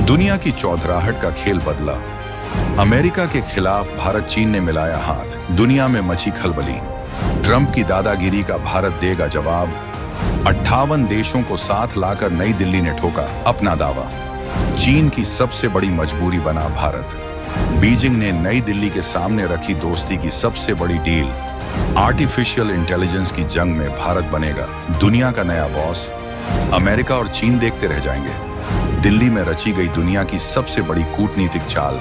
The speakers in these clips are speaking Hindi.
दुनिया की चौधराहट का खेल बदला। अमेरिका के खिलाफ भारत चीन ने मिलाया हाथ, दुनिया में मची खलबली। ट्रंप की दादागिरी का भारत देगा जवाब। 58 देशों को साथ लाकर नई दिल्ली ने ठोका अपना दावा। चीन की सबसे बड़ी मजबूरी बना भारत। बीजिंग ने नई दिल्ली के सामने रखी दोस्ती की सबसे बड़ी डील। आर्टिफिशियल इंटेलिजेंस की जंग में भारत बनेगा दुनिया का नया बॉस। अमेरिका और चीन देखते रह जाएंगे। दिल्ली में रची गई दुनिया की सबसे बड़ी कूटनीतिक चाल।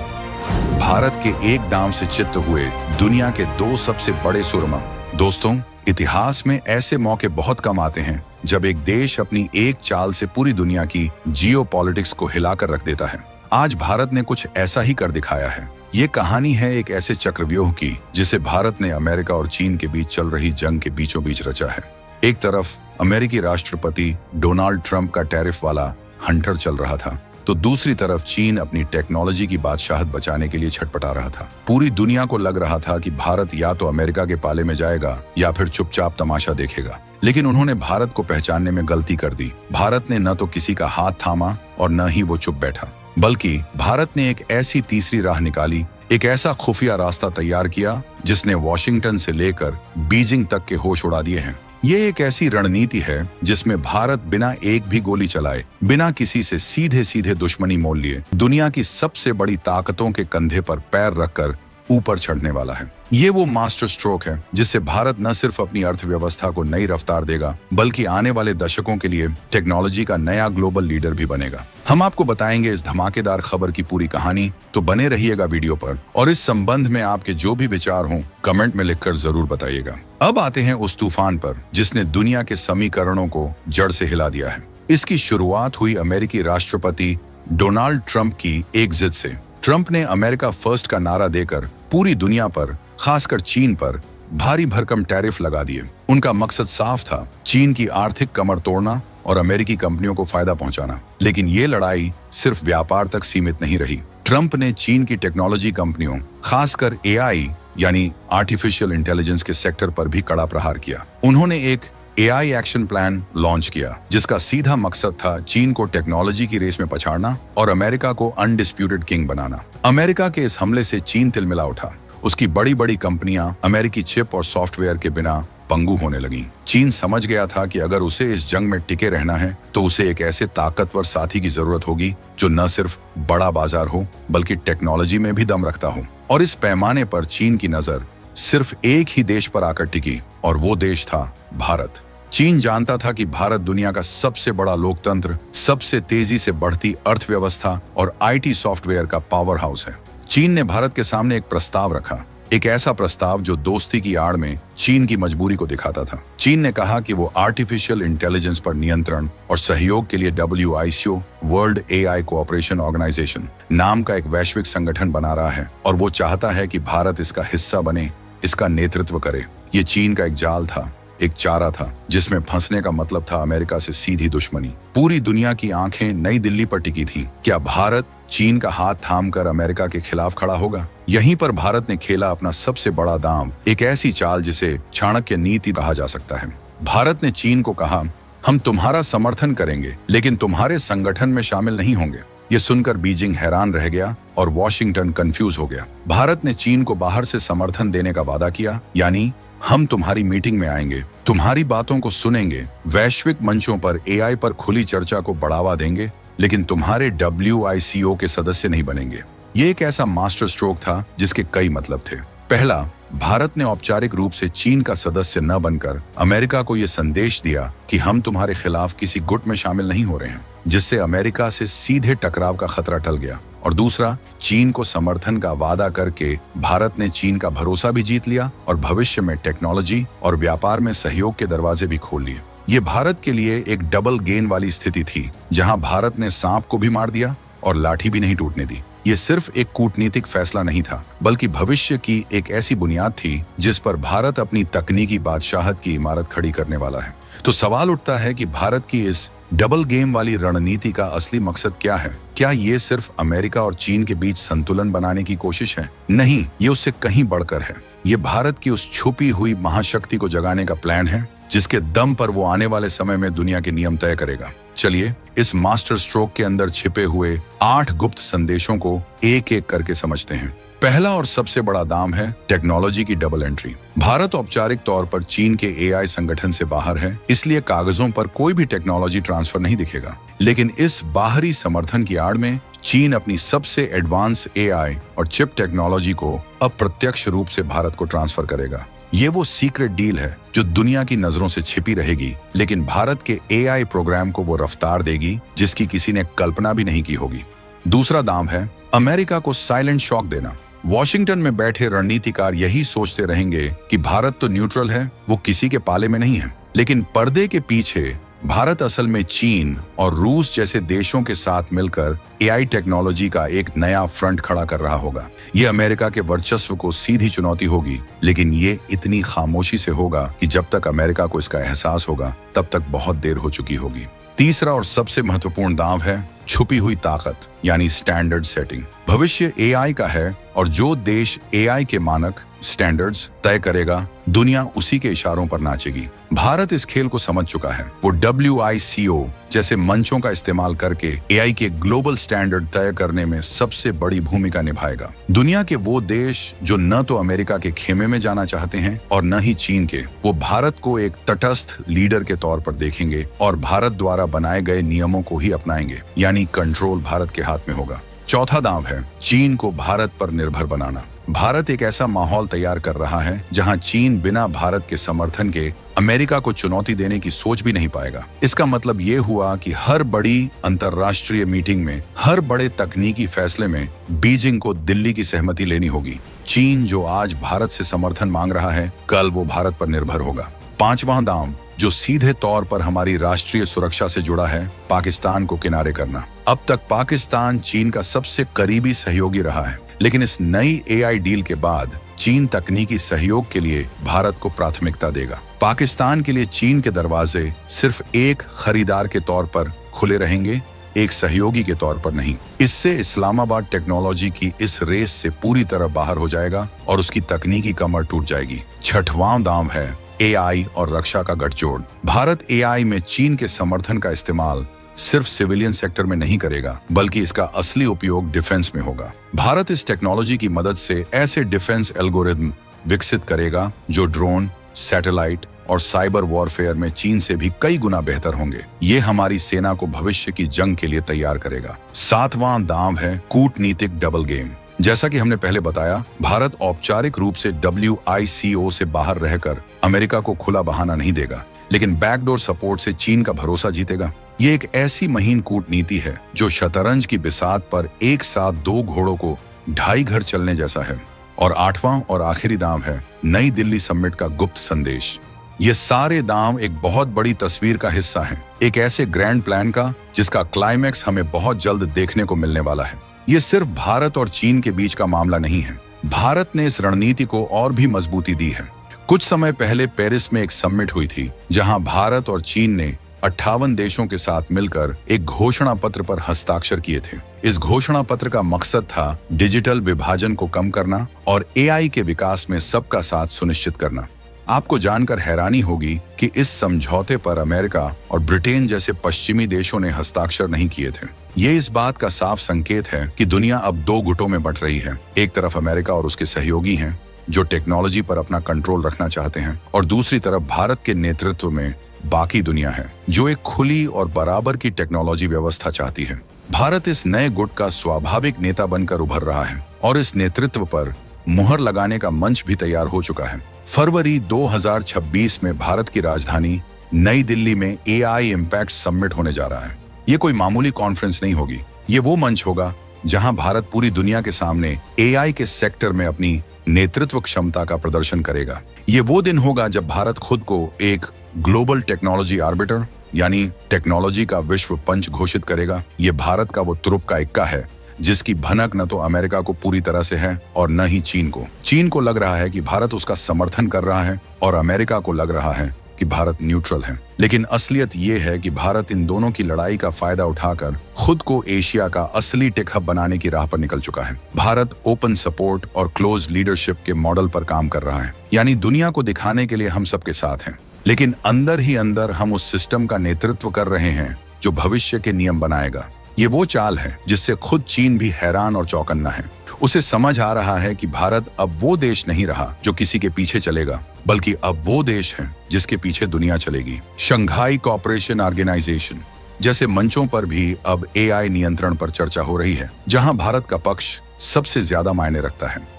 भारत के एक दांव से चित्त हुए दुनिया के 2 सबसे बड़े सुरमा। दोस्तों, इतिहास में ऐसे मौके बहुत कम आते हैं जब एक देश अपनी एक चाल से पूरी दुनिया की जियोपॉलिटिक्स को हिलाकर रख देता है। आज भारत ने कुछ ऐसा ही कर दिखाया है। ये कहानी है एक ऐसे चक्रव्यूह की जिसे भारत ने अमेरिका और चीन के बीच चल रही जंग के बीचों बीच रचा है। एक तरफ अमेरिकी राष्ट्रपति डोनाल्ड ट्रंप का टैरिफ वाला हंटर चल रहा था, तो दूसरी तरफ चीन अपनी टेक्नोलॉजी की बादशाहत बचाने के लिए छटपटा रहा था। पूरी दुनिया को लग रहा था कि भारत या तो अमेरिका के पाले में जाएगा या फिर चुपचाप तमाशा देखेगा। लेकिन उन्होंने भारत को पहचानने में गलती कर दी। भारत ने न तो किसी का हाथ थामा और न ही वो चुप बैठा, बल्कि भारत ने एक ऐसी तीसरी राह निकाली, एक ऐसा खुफिया रास्ता तैयार किया जिसने वॉशिंगटन से लेकर बीजिंग तक के होश उड़ा दिए हैं। ये एक ऐसी रणनीति है जिसमें भारत बिना एक भी गोली चलाए, बिना किसी से सीधे सीधे दुश्मनी मोल लिए, दुनिया की सबसे बड़ी ताकतों के कंधे पर पैर रखकर ऊपर चढ़ने वाला है। ये वो मास्टर स्ट्रोक है जिससे भारत न सिर्फ अपनी अर्थव्यवस्था को नई रफ्तार देगा, बल्कि आने वाले दशकों के लिए टेक्नोलॉजी का नया ग्लोबल लीडर भी बनेगा। हम आपको बताएंगे इस धमाकेदार खबर की पूरी कहानी, तो बने रहिएगा वीडियो पर। और इस संबंध में आपके जो भी विचार हों कमेंट में लिखकर जरूर बताइएगा। अब आते हैं उस तूफान पर जिसने दुनिया के समीकरणों को जड़ से हिला दिया है। इसकी शुरुआत हुई अमेरिकी राष्ट्रपति डोनाल्ड ट्रंप की एक जिद से। ट्रंप ने अमेरिका फर्स्ट का नारा देकर पूरी दुनिया पर, खासकर चीन पर भारी भरकम टैरिफ लगा दिए। उनका मकसद साफ था, चीन की आर्थिक कमर तोड़ना और अमेरिकी कंपनियों को फायदा पहुंचाना। लेकिन ये लड़ाई सिर्फ व्यापार तक सीमित नहीं रही। ट्रंप ने चीन की टेक्नोलॉजी कंपनियों, खासकर एआई यानी आर्टिफिशियल इंटेलिजेंस के सेक्टर पर भी कड़ा प्रहार किया। उन्होंने एक एआई एक्शन प्लान लॉन्च किया जिसका सीधा मकसद था चीन को टेक्नोलॉजी की रेस में पछाड़ना और अमेरिका को अनडिस्प्यूटेड किंग बनाना। अमेरिका के इस हमले से चीन तिलमिला उठा। उसकी बड़ी बड़ी कंपनियां अमेरिकी चिप और सॉफ्टवेयर के बिना पंगु होने लगीं। चीन समझ गया था कि अगर उसे इस जंग में टिके रहना है तो उसे एक ऐसे ताकतवर साथी की जरूरत होगी जो न सिर्फ बड़ा बाजार हो बल्कि टेक्नोलॉजी में भी दम रखता हो। और इस पैमाने पर चीन की नजर सिर्फ एक ही देश पर आकर टिकी और वो देश था भारत। चीन जानता था कि भारत दुनिया का सबसे बड़ा लोकतंत्र, सबसे तेजी से बढ़ती अर्थव्यवस्था और आईटी सॉफ्टवेयर का पावर हाउस है। चीन ने भारत के सामने एक प्रस्ताव रखा, एक ऐसा प्रस्ताव जो दोस्ती की आड़ में चीन की मजबूरी को दिखाता था। चीन ने कहा कि वो आर्टिफिशियल इंटेलिजेंस पर नियंत्रण और सहयोग के लिए WICO, world AI cooperation organisation नाम का एक वैश्विक संगठन बना रहा है और वो चाहता है कि भारत इसका हिस्सा बने, इसका नेतृत्व करे। ये चीन का एक जाल था, एक चारा था जिसमें फंसने का मतलब था अमेरिका से सीधी दुश्मनी। पूरी दुनिया की आंखें नई दिल्ली पर टिकी थीं। क्या भारत चीन का हाथ थामकर अमेरिका के खिलाफ खड़ा होगा? यहीं पर भारत ने खेला अपना सबसे बड़ा दांव, एक ऐसी चाल जिसे चाणक्य नीति कहा जा सकता है। भारत ने चीन को कहा, हम तुम्हारा समर्थन करेंगे लेकिन तुम्हारे संगठन में शामिल नहीं होंगे। ये सुनकर बीजिंग हैरान रह गया और वॉशिंगटन कंफ्यूज हो गया। भारत ने चीन को बाहर से समर्थन देने का वादा किया, यानी हम तुम्हारी मीटिंग में आएंगे, तुम्हारी बातों को सुनेंगे, वैश्विक मंचों पर AI पर खुली चर्चा को बढ़ावा देंगे, लेकिन तुम्हारे WICO के सदस्य नहीं बनेंगे। ये एक ऐसा मास्टर स्ट्रोक था जिसके कई मतलब थे। पहला, भारत ने औपचारिक रूप से चीन का सदस्य न बनकर अमेरिका को यह संदेश दिया कि हम तुम्हारे खिलाफ किसी गुट में शामिल नहीं हो रहे हैं, जिससे अमेरिका से सीधे टकराव का खतरा टल गया। और दूसरा, चीन को समर्थन का वादा करके भारत ने चीन का भरोसा भी जीत लिया और भविष्य में टेक्नोलॉजी और व्यापार में सहयोग के दरवाजे भी खोल लिए। ये भारत के लिए एक डबल गेन वाली स्थिति थी, जहां भारत ने सांप को भी मार दिया और लाठी भी नहीं टूटने दी। ये सिर्फ एक कूटनीतिक फैसला नहीं था, बल्कि भविष्य की एक ऐसी बुनियाद थी जिस पर भारत अपनी तकनीकी बादशाहत की इमारत खड़ी करने वाला है। तो सवाल उठता है कि भारत की इस डबल गेम वाली रणनीति का असली मकसद क्या है? क्या ये सिर्फ अमेरिका और चीन के बीच संतुलन बनाने की कोशिश है? नहीं, ये उससे कहीं बढ़कर है। ये भारत की उस छुपी हुई महाशक्ति को जगाने का प्लान है जिसके दम पर वो आने वाले समय में दुनिया के नियम तय करेगा। चलिए इस मास्टर स्ट्रोक के अंदर छिपे हुए 8 गुप्त संदेशों को एक एक करके समझते हैं। पहला और सबसे बड़ा दाम है टेक्नोलॉजी की डबल एंट्री। भारत औपचारिक तौर पर चीन के एआई संगठन से बाहर है, इसलिए कागजों पर कोई भी टेक्नोलॉजी ट्रांसफर नहीं दिखेगा। लेकिन इस बाहरी समर्थन की आड़ में चीन अपनी सबसे एडवांस एआई और चिप टेक्नोलॉजी को अप्रत्यक्ष रूप से भारत को ट्रांसफर करेगा। ये वो सीक्रेट डील है जो दुनिया की नजरों से छिपी रहेगी, लेकिन भारत के एआई प्रोग्राम को वो रफ्तार देगी जिसकी किसी ने कल्पना भी नहीं की होगी। दूसरा दाम है अमेरिका को साइलेंट शॉक देना। वॉशिंगटन में बैठे रणनीतिकार यही सोचते रहेंगे कि भारत तो न्यूट्रल है, वो किसी के पाले में नहीं है, लेकिन पर्दे के पीछे भारत असल में चीन और रूस जैसे देशों के साथ मिलकर एआई टेक्नोलॉजी का एक नया फ्रंट खड़ा कर रहा होगा। ये अमेरिका के वर्चस्व को सीधी चुनौती होगी, लेकिन ये इतनी खामोशी से होगा कि जब तक अमेरिका को इसका एहसास होगा तब तक बहुत देर हो चुकी होगी। तीसरा और सबसे महत्वपूर्ण दांव है छुपी हुई ताकत, यानी स्टैंडर्ड सेटिंग। भविष्य एआई का है और जो देश एआई के मानक स्टैंडर्ड्स तय करेगा, दुनिया उसी के इशारों पर नाचेगी। भारत इस खेल को समझ चुका है। वो WICO जैसे मंचों का इस्तेमाल करके एआई के ग्लोबल स्टैंडर्ड तय करने में सबसे बड़ी भूमिका निभाएगा। दुनिया के वो देश जो न तो अमेरिका के खेमे में जाना चाहते हैं और न ही चीन के, वो भारत को एक तटस्थ लीडर के तौर पर देखेंगे और भारत द्वारा बनाए गए नियमों को ही अपनाएंगे, यानी कंट्रोल भारत के हाथ में होगा। चौथा दांव है चीन को भारत पर निर्भर बनाना। भारत एक ऐसा माहौल तैयार कर रहा है जहां चीन बिना भारत के समर्थन के अमेरिका को चुनौती देने की सोच भी नहीं पाएगा। इसका मतलब ये हुआ कि हर बड़ी अंतर्राष्ट्रीय मीटिंग में, हर बड़े तकनीकी फैसले में बीजिंग को दिल्ली की सहमति लेनी होगी। चीन जो आज भारत से समर्थन मांग रहा है, कल वो भारत पर निर्भर होगा। पांचवां दांव जो सीधे तौर पर हमारी राष्ट्रीय सुरक्षा से जुड़ा है, पाकिस्तान को किनारे करना। अब तक पाकिस्तान चीन का सबसे करीबी सहयोगी रहा है, लेकिन इस नई एआई डील के बाद चीन तकनीकी सहयोग के लिए भारत को प्राथमिकता देगा। पाकिस्तान के लिए चीन के दरवाजे सिर्फ एक खरीदार के तौर पर खुले रहेंगे, एक सहयोगी के तौर पर नहीं। इससे इस्लामाबाद टेक्नोलॉजी की इस रेस से पूरी तरह बाहर हो जाएगा और उसकी तकनीकी कमर टूट जाएगी। छठवां दांव है एआई और रक्षा का गठजोड़। भारत एआई में चीन के समर्थन का इस्तेमाल सिर्फ सिविलियन सेक्टर में नहीं करेगा, बल्कि इसका असली उपयोग डिफेंस में होगा। भारत इस टेक्नोलॉजी की मदद से ऐसे डिफेंस एल्गोरिथम विकसित करेगा जो ड्रोन, सैटेलाइट और साइबर वॉरफेयर में चीन से भी कई गुना बेहतर होंगे। ये हमारी सेना को भविष्य की जंग के लिए तैयार करेगा। सातवां दांव है कूटनीतिक डबल गेम। जैसा कि हमने पहले बताया, भारत औपचारिक रूप से WICO से बाहर रहकर अमेरिका को खुला बहाना नहीं देगा, लेकिन बैकडोर सपोर्ट से चीन का भरोसा जीतेगा। ये एक ऐसी महीन कूटनीति है जो शतरंज की बिसात पर एक साथ 2 घोड़ों को 2.5 घर चलने जैसा है। और आठवां और आखिरी दांव है नई दिल्ली समिट का गुप्त संदेश। ये सारे दांव एक बहुत बड़ी तस्वीर का हिस्सा हैं, एक ऐसे ग्रैंड प्लान का जिसका क्लाइमैक्स हमें बहुत जल्द देखने को मिलने वाला है। ये सिर्फ भारत और चीन के बीच का मामला नहीं है। भारत ने इस रणनीति को और भी मजबूती दी है। कुछ समय पहले पेरिस में एक समिट हुई थी, जहां भारत और चीन ने 58 देशों के साथ मिलकर एक घोषणा पत्र पर हस्ताक्षर किए थे। इस घोषणा पत्र का मकसद था डिजिटल विभाजन को कम करना और एआई के विकास में सबका साथ सुनिश्चित करना। आपको जानकर हैरानी होगी कि इस समझौते पर अमेरिका और ब्रिटेन जैसे पश्चिमी देशों ने हस्ताक्षर नहीं किए थे। ये इस बात का साफ संकेत है कि दुनिया अब 2 गुटों में बंट रही है। एक तरफ अमेरिका और उसके सहयोगी हैं जो टेक्नोलॉजी पर अपना कंट्रोल रखना चाहते हैं, और दूसरी तरफ भारत के नेतृत्व में बाकी दुनिया है जो एक खुली और बराबर की टेक्नोलॉजी व्यवस्था चाहती है। भारत इस नए गुट का स्वाभाविक नेता बनकर उभर रहा है और इस नेतृत्व पर मुहर लगाने का मंच भी तैयार हो चुका है। फरवरी 2026 में भारत की राजधानी नई दिल्ली में एआई इम्पैक्ट समिट होने जा रहा है। ये कोई मामूली कॉन्फ्रेंस नहीं होगी। ये वो मंच होगा जहां भारत पूरी दुनिया के सामने एआई के सेक्टर में अपनी नेतृत्व क्षमता का प्रदर्शन करेगा। ये वो दिन होगा जब भारत खुद को एक ग्लोबल टेक्नोलॉजी आर्बिटर यानी टेक्नोलॉजी का विश्व पंच घोषित करेगा। ये भारत का वो तुरुप का इक्का है जिसकी भनक न तो अमेरिका को पूरी तरह से है और न ही चीन को। चीन को लग रहा है कि भारत उसका समर्थन कर रहा है और अमेरिका को लग रहा है कि भारत न्यूट्रल है। लेकिन असलियत ये है कि भारत इन दोनों की लड़ाई का फायदा उठाकर खुद को एशिया का असली टेक हब बनाने की राह पर निकल चुका है। भारत ओपन सपोर्ट और क्लोज लीडरशिप के मॉडल पर काम कर रहा है, यानी दुनिया को दिखाने के लिए हम सबके साथ हैं, लेकिन अंदर ही अंदर हम उस सिस्टम का नेतृत्व कर रहे हैं जो भविष्य के नियम बनाएगा। ये वो चाल है जिससे खुद चीन भी हैरान और चौकन्ना है। उसे समझ आ रहा है कि भारत अब वो देश नहीं रहा जो किसी के पीछे चलेगा, बल्कि अब वो देश है जिसके पीछे दुनिया चलेगी। शंघाई कोऑपरेशन ऑर्गेनाइजेशन जैसे मंचों पर भी अब AI नियंत्रण पर चर्चा हो रही है, जहां भारत का पक्ष सबसे ज्यादा मायने रखता है।